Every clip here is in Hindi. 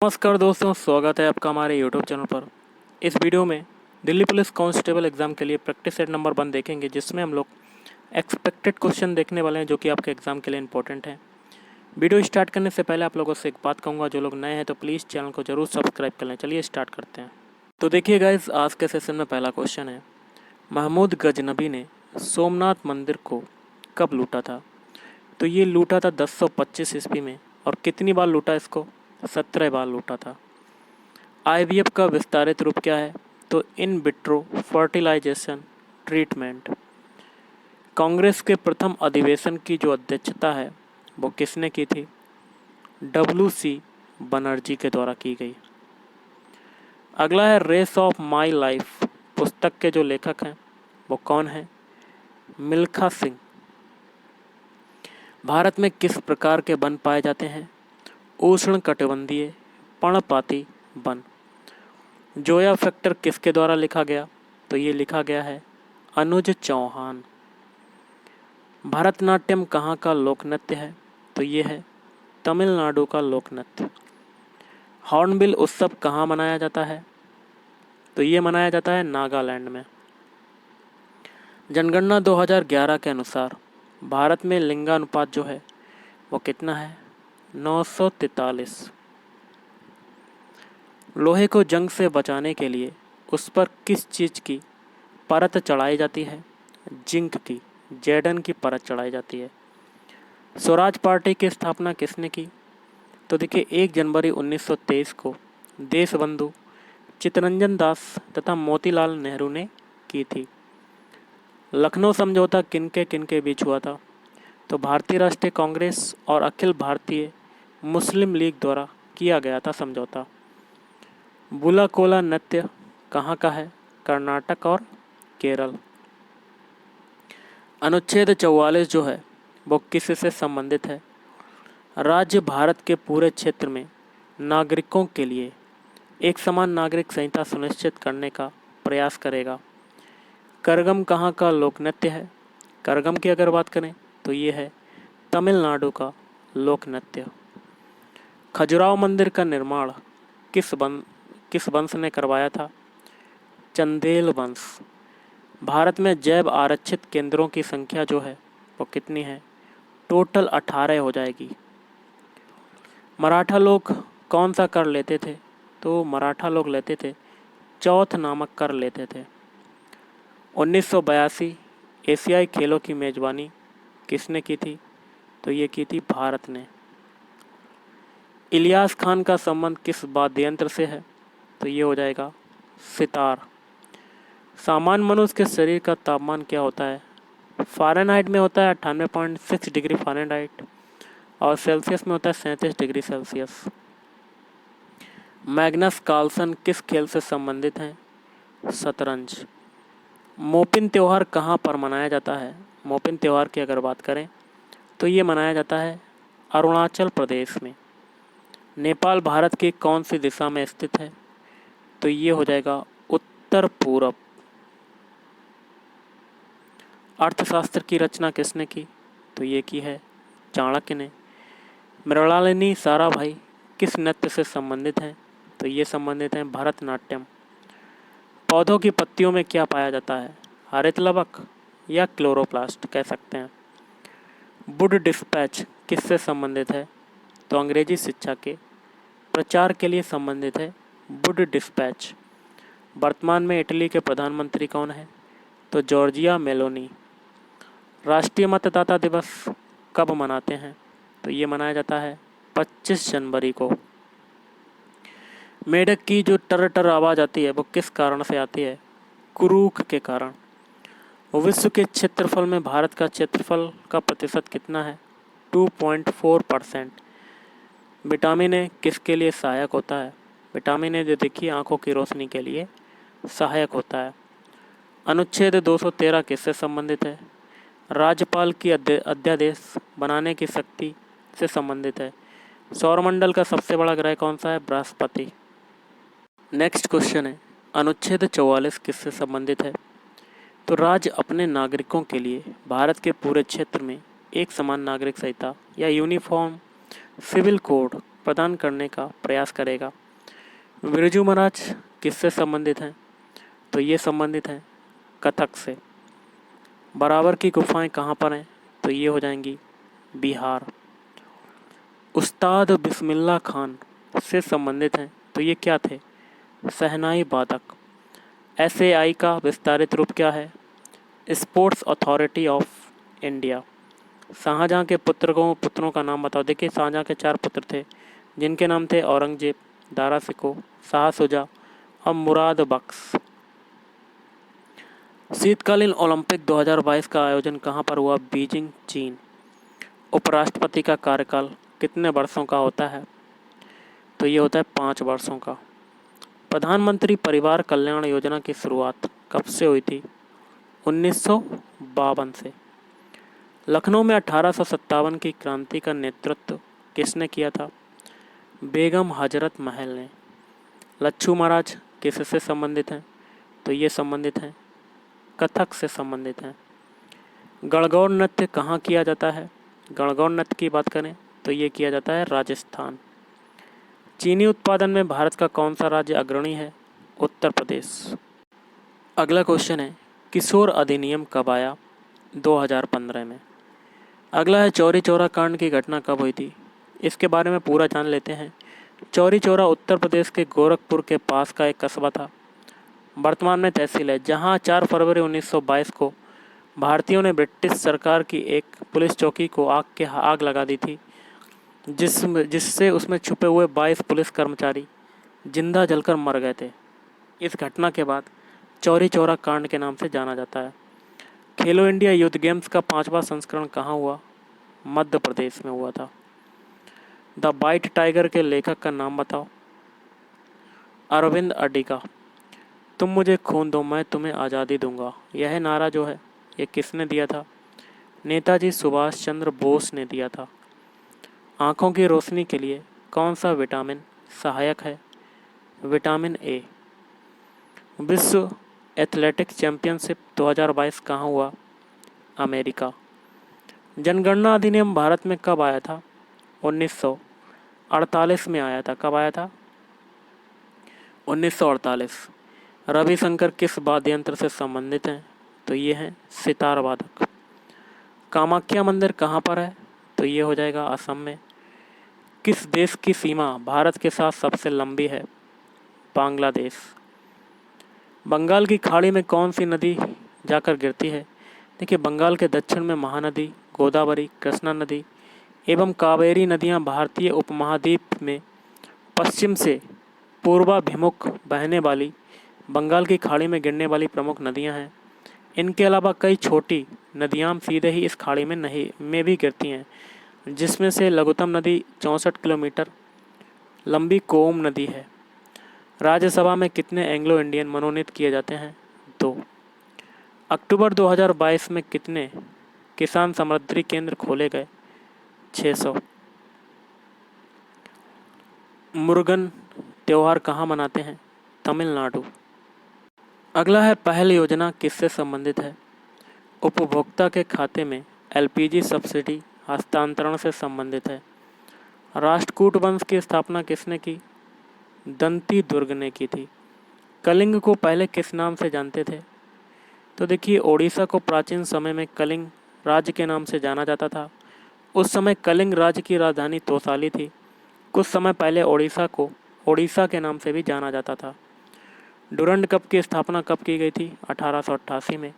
नमस्कार दोस्तों, स्वागत है आपका हमारे YouTube चैनल पर। इस वीडियो में दिल्ली पुलिस कांस्टेबल एग्ज़ाम के लिए प्रैक्टिस सेट नंबर 1 देखेंगे, जिसमें हम लोग एक्सपेक्टेड क्वेश्चन देखने वाले हैं जो कि आपके एग्ज़ाम के लिए इंपॉर्टेंट है। वीडियो स्टार्ट करने से पहले आप लोगों से एक बात कहूँगा, जो लोग नए हैं तो प्लीज़ चैनल को जरूर सब्सक्राइब कर लें। चलिए स्टार्ट करते हैं। तो देखिए गाइस, आज के सेशन में पहला क्वेश्चन है, महमूद गजनबी ने सोमनाथ मंदिर को कब लूटा था? तो ये लूटा था 1025 ईस्वी में। और कितनी बार लूटा इसको? 17 बार लूटा था। आईवीएफ का विस्तारित रूप क्या है? तो in vitro fertilization treatment. Congress के प्रथम अधिवेशन की जो अध्यक्षता है वो किसने की थी? WC बनर्जी के द्वारा की गई। अगला है, रेस ऑफ माई लाइफ पुस्तक के जो लेखक हैं वो कौन है? मिल्खा सिंह। भारत में किस प्रकार के वन पाए जाते हैं? उष्णकटिबंधीय पर्णपाती वन। जोया फैक्टर किसके द्वारा लिखा गया? तो ये लिखा गया है अनुज चौहान। भरतनाट्यम कहाँ का लोक नृत्य है? तो ये है तमिलनाडु का लोक नृत्य। हॉर्नबिल उत्सव कहाँ मनाया जाता है? तो ये मनाया जाता है नागालैंड में। जनगणना 2011 के अनुसार भारत में लिंगानुपात जो है वो कितना है? 943। लोहे को जंग से बचाने के लिए उस पर किस चीज़ की परत चढ़ाई जाती है? जिंक की, जैडन की परत चढ़ाई जाती है। स्वराज पार्टी की स्थापना किसने की? तो देखिए, 1 जनवरी 1923 को देशबंधु चित्तरंजन दास तथा मोतीलाल नेहरू ने की थी। लखनऊ समझौता किनके बीच हुआ था? तो भारतीय राष्ट्रीय कांग्रेस और अखिल भारतीय मुस्लिम लीग द्वारा किया गया था समझौता। बुलाकोला नृत्य कहाँ का है? कर्नाटक और केरल। अनुच्छेद 44 जो है वो किससे संबंधित है? राज्य भारत के पूरे क्षेत्र में नागरिकों के लिए एक समान नागरिक संहिता सुनिश्चित करने का प्रयास करेगा। करगम कहाँ का लोक नृत्य है? करगम की अगर बात करें तो ये है तमिलनाडु का लोक नृत्य। खजुराहो मंदिर का निर्माण किस वंश ने करवाया था? चंदेल वंश। भारत में जैव आरक्षित केंद्रों की संख्या जो है वो कितनी है? टोटल 18 हो जाएगी। मराठा लोग कौन सा कर लेते थे? तो मराठा लोग लेते थे चौथ नामक कर लेते थे। 1982 एशियाई खेलों की मेजबानी किसने की थी? तो ये की थी भारत ने। इलियास खान का संबंध किस वाद्ययंत्र से है? तो ये हो जाएगा सितार। सामान्य मनुष्य के शरीर का तापमान क्या होता है? फ़ारेनहाइट में होता है 98.6 डिग्री फ़ारेनहाइट और सेल्सियस में होता है 37 डिग्री सेल्सियस। मैग्नस कार्लसन किस खेल से संबंधित हैं? शतरंज। मोपिन त्यौहार कहाँ पर मनाया जाता है? मोपिन त्यौहार की अगर बात करें तो ये मनाया जाता है अरुणाचल प्रदेश में। नेपाल भारत की कौन सी दिशा में स्थित है? तो ये हो जाएगा उत्तर पूरब। अर्थशास्त्र की रचना किसने की? तो ये की है चाणक्य ने। मृणालिनी साराभाई किस नृत्य से संबंधित हैं? तो ये संबंधित हैं भरतनाट्यम। पौधों की पत्तियों में क्या पाया जाता है? हरित लवक या क्लोरोप्लास्ट कह सकते हैं। वुड डिस्पैच किससे संबंधित है? तो अंग्रेजी शिक्षा के प्रचार के लिए संबंधित है वुड डिस्पैच। वर्तमान में इटली के प्रधानमंत्री कौन है? तो जॉर्जिया मेलोनी। राष्ट्रीय मतदाता दिवस कब मनाते हैं? तो ये मनाया जाता है 25 जनवरी को। मेढक की जो टर टर आवाज़ आती है वो किस कारण से आती है? कुरूख के कारण। विश्व के क्षेत्रफल में भारत का क्षेत्रफल का प्रतिशत कितना है? 2.4%। विटामिन ए किसके लिए सहायक होता है? विटामिन ए जो देखिए आंखों की रोशनी के लिए सहायक होता है। अनुच्छेद 213 किससे संबंधित है? राज्यपाल की अध्यादेश बनाने की शक्ति से संबंधित है। सौरमंडल का सबसे बड़ा ग्रह कौन सा है? बृहस्पति। नेक्स्ट क्वेश्चन है, अनुच्छेद 44 किससे संबंधित है? तो राज्य अपने नागरिकों के लिए भारत के पूरे क्षेत्र में एक समान नागरिक संहिता या यूनिफॉर्म सिविल कोड प्रदान करने का प्रयास करेगा। बिरजू महाराज किससे संबंधित हैं? तो ये संबंधित हैं कथक से। बराबर की गुफाएं कहाँ पर हैं? तो ये हो जाएंगी बिहार। उस्ताद बिस्मिल्लाह खान से संबंधित हैं, तो ये क्या थे? शहनाई वादक। SAI का विस्तारित रूप क्या है? Sports authority of India. Shahjahan के पुत्रों का नाम बताओ। देखिए शाहजहाँ के 4 पुत्र थे जिनके नाम थे औरंगजेब, दारा शिकोह, शाह शुजा और मुराद बख्श। शीतकालीन ओलंपिक 2022 का आयोजन कहाँ पर हुआ? बीजिंग, चीन। उपराष्ट्रपति का कार्यकाल कितने वर्षों का होता है? तो ये होता है 5 वर्षों का। प्रधानमंत्री परिवार कल्याण योजना की शुरुआत कब से हुई थी? 1952 से। लखनऊ में 1857 की क्रांति का नेतृत्व किसने किया था? बेगम हजरत महल ने। लच्छू महाराज किससे संबंधित हैं? तो ये संबंधित हैं कथक से संबंधित हैं। गणगौर नृत्य कहाँ किया जाता है? गणगौर नृत्य की बात करें तो ये किया जाता है राजस्थान। चीनी उत्पादन में भारत का कौन सा राज्य अग्रणी है? उत्तर प्रदेश। अगला क्वेश्चन है किशोर अधिनियम कब आया? 2015 में। अगला है चौरी चौरा कांड की घटना कब हुई थी? इसके बारे में पूरा जान लेते हैं। चौरी चौरा उत्तर प्रदेश के गोरखपुर के पास का एक कस्बा था, वर्तमान में तहसील है, जहां 4 फरवरी 1922 को भारतीयों ने ब्रिटिश सरकार की एक पुलिस चौकी को आग लगा दी थी, जिससे उसमें छुपे हुए 22 पुलिस कर्मचारी जिंदा जलकर मर गए थे। इस घटना के बाद चौरी चौरा कांड के नाम से जाना जाता है। खेलो इंडिया यूथ गेम्स का 5वां संस्करण कहाँ हुआ? मध्य प्रदेश में हुआ था। द वाइट टाइगर के लेखक का नाम बताओ। अरविंद अडिगा। तुम मुझे खून दो मैं तुम्हें आज़ादी दूंगा, यह नारा जो है ये किसने दिया था? नेताजी सुभाष चंद्र बोस ने दिया था। आँखों की रोशनी के लिए कौन सा विटामिन सहायक है? Vitamin A. विश्व एथलेटिक्स चैंपियनशिप 2022 कहाँ हुआ? अमेरिका। जनगणना अधिनियम भारत में कब आया था? 1948 में आया था। कब आया था? 1948। रविशंकर किस वाद्य यंत्र से संबंधित हैं? तो ये हैं सितार वादक। कामाख्या मंदिर कहाँ पर है? तो ये हो जाएगा असम में। किस देश की सीमा भारत के साथ सबसे लंबी है? बांग्लादेश। बंगाल की खाड़ी में कौन सी नदी जाकर गिरती है? देखिए बंगाल के दक्षिण में महानदी, गोदावरी, कृष्णा नदी एवं कावेरी नदियां भारतीय उपमहाद्वीप में पश्चिम से पूर्वाभिमुख बहने वाली बंगाल की खाड़ी में गिरने वाली प्रमुख नदियां हैं। इनके अलावा कई छोटी नदियां सीधे ही इस खाड़ी में भी गिरती हैं, जिसमें से लघुतम नदी 64 किलोमीटर लंबी कोम नदी है। राज्यसभा में कितने एंग्लो इंडियन मनोनीत किए जाते हैं? 2। अक्टूबर 2022 में कितने किसान समृद्धि केंद्र खोले गए? 600। मुरुगन त्यौहार कहाँ मनाते हैं? तमिलनाडु। अगला है पहल योजना किससे संबंधित है? उपभोक्ता के खाते में LPG सब्सिडी हस्तांतरण से संबंधित है। राष्ट्रकूट वंश की स्थापना किसने की? दंती दुर्ग ने की थी। कलिंग को पहले किस नाम से जानते थे? तो देखिए ओडिशा को प्राचीन समय में कलिंग राज्य के नाम से जाना जाता था। उस समय कलिंग राज्य की राजधानी तोसाली थी। कुछ समय पहले ओडिशा को ओडिशा के नाम से भी जाना जाता था। डुरंड कप की स्थापना कब की गई थी? 1888 में।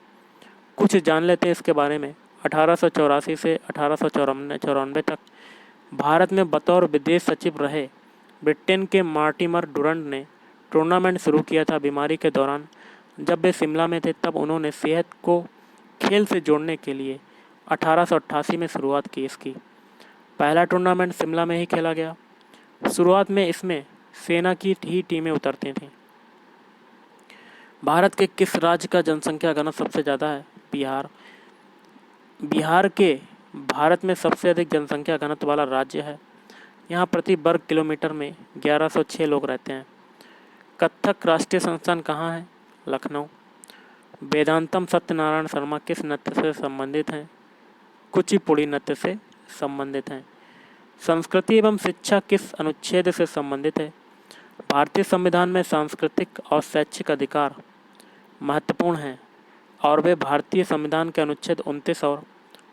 कुछ जान लेते हैं इसके बारे में। 1884 से 1894 तक भारत में बतौर विदेश सचिव रहे ब्रिटेन के मार्टिमर डुरंड ने टूर्नामेंट शुरू किया था। बीमारी के दौरान जब वे शिमला में थे तब उन्होंने सेहत को खेल से जोड़ने के लिए 1888 में शुरुआत की इसकी। पहला टूर्नामेंट शिमला में ही खेला गया। शुरुआत में इसमें सेना की ही टीमें उतरती थीं। भारत के किस राज्य का जनसंख्या घनत्व सबसे ज़्यादा है? बिहार। बिहार के भारत में सबसे अधिक जनसंख्या घनत्व वाला राज्य है। यहाँ प्रति वर्ग किलोमीटर में 1106 लोग रहते हैं। कथक राष्ट्रीय संस्थान कहाँ है? लखनऊ। वेदांतम सत्यनारायण शर्मा किस नृत्य से संबंधित हैं? कुचिपुड़ी नृत्य से संबंधित हैं। संस्कृति एवं शिक्षा किस अनुच्छेद से संबंधित है? भारतीय संविधान में सांस्कृतिक और शैक्षिक अधिकार महत्वपूर्ण हैं और वे भारतीय संविधान के अनुच्छेद 29 और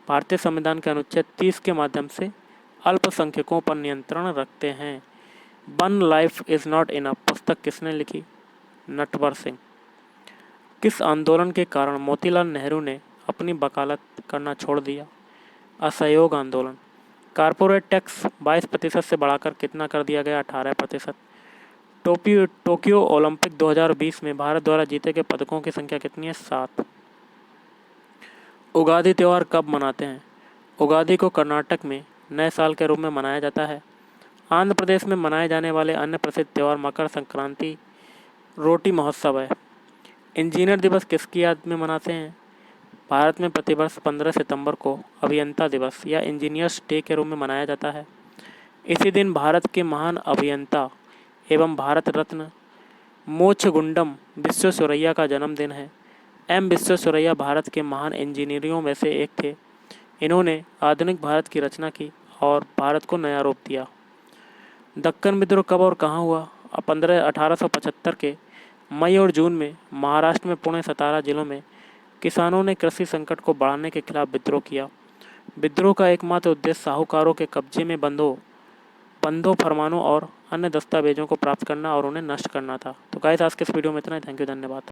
भारतीय संविधान के अनुच्छेद 30 के माध्यम से अल्पसंख्यकों पर नियंत्रण रखते हैं। One life is not enough पुस्तक किसने लिखी? नटवर सिंह। किस आंदोलन के कारण मोतीलाल नेहरू ने अपनी वकालत करना छोड़ दिया? असहयोग आंदोलन। कारपोरेट टैक्स 22% से बढ़ाकर कितना कर दिया गया? 18%। टोक्यो ओलंपिक 2020 में भारत द्वारा जीते गए पदकों की संख्या कितनी है? 7। उगादी त्यौहार कब मनाते हैं? उगादी को कर्नाटक में नए साल के रूप में मनाया जाता है। आंध्र प्रदेश में मनाए जाने वाले अन्य प्रसिद्ध त्यौहार मकर संक्रांति, रोटी महोत्सव है। इंजीनियर दिवस किसकी याद में मनाते हैं? भारत में प्रतिवर्ष 15 सितंबर को अभियंता दिवस या इंजीनियर्स डे के रूप में मनाया जाता है। इसी दिन भारत के महान अभियंता एवं भारत रत्न मोक्षगुंडम विश्वेश्वरैया का जन्मदिन है। एम विश्वेश्वरैया भारत के महान इंजीनियरों में से एक थे। इन्होंने आधुनिक भारत की रचना की और भारत को नया रूप दिया। दक्कन विद्रोह कब और कहाँ हुआ? 1875 के मई और जून में महाराष्ट्र में पुणे, सतारा जिलों में किसानों ने कृषि संकट को बढ़ाने के खिलाफ विद्रोह किया। विद्रोह का एकमात्र उद्देश्य साहूकारों के कब्जे में बंधों, फरमानों और अन्य दस्तावेजों को प्राप्त करना और उन्हें नष्ट करना था। तो गाइस आज के इस वीडियो में इतना ही। थैंक यू, धन्यवाद।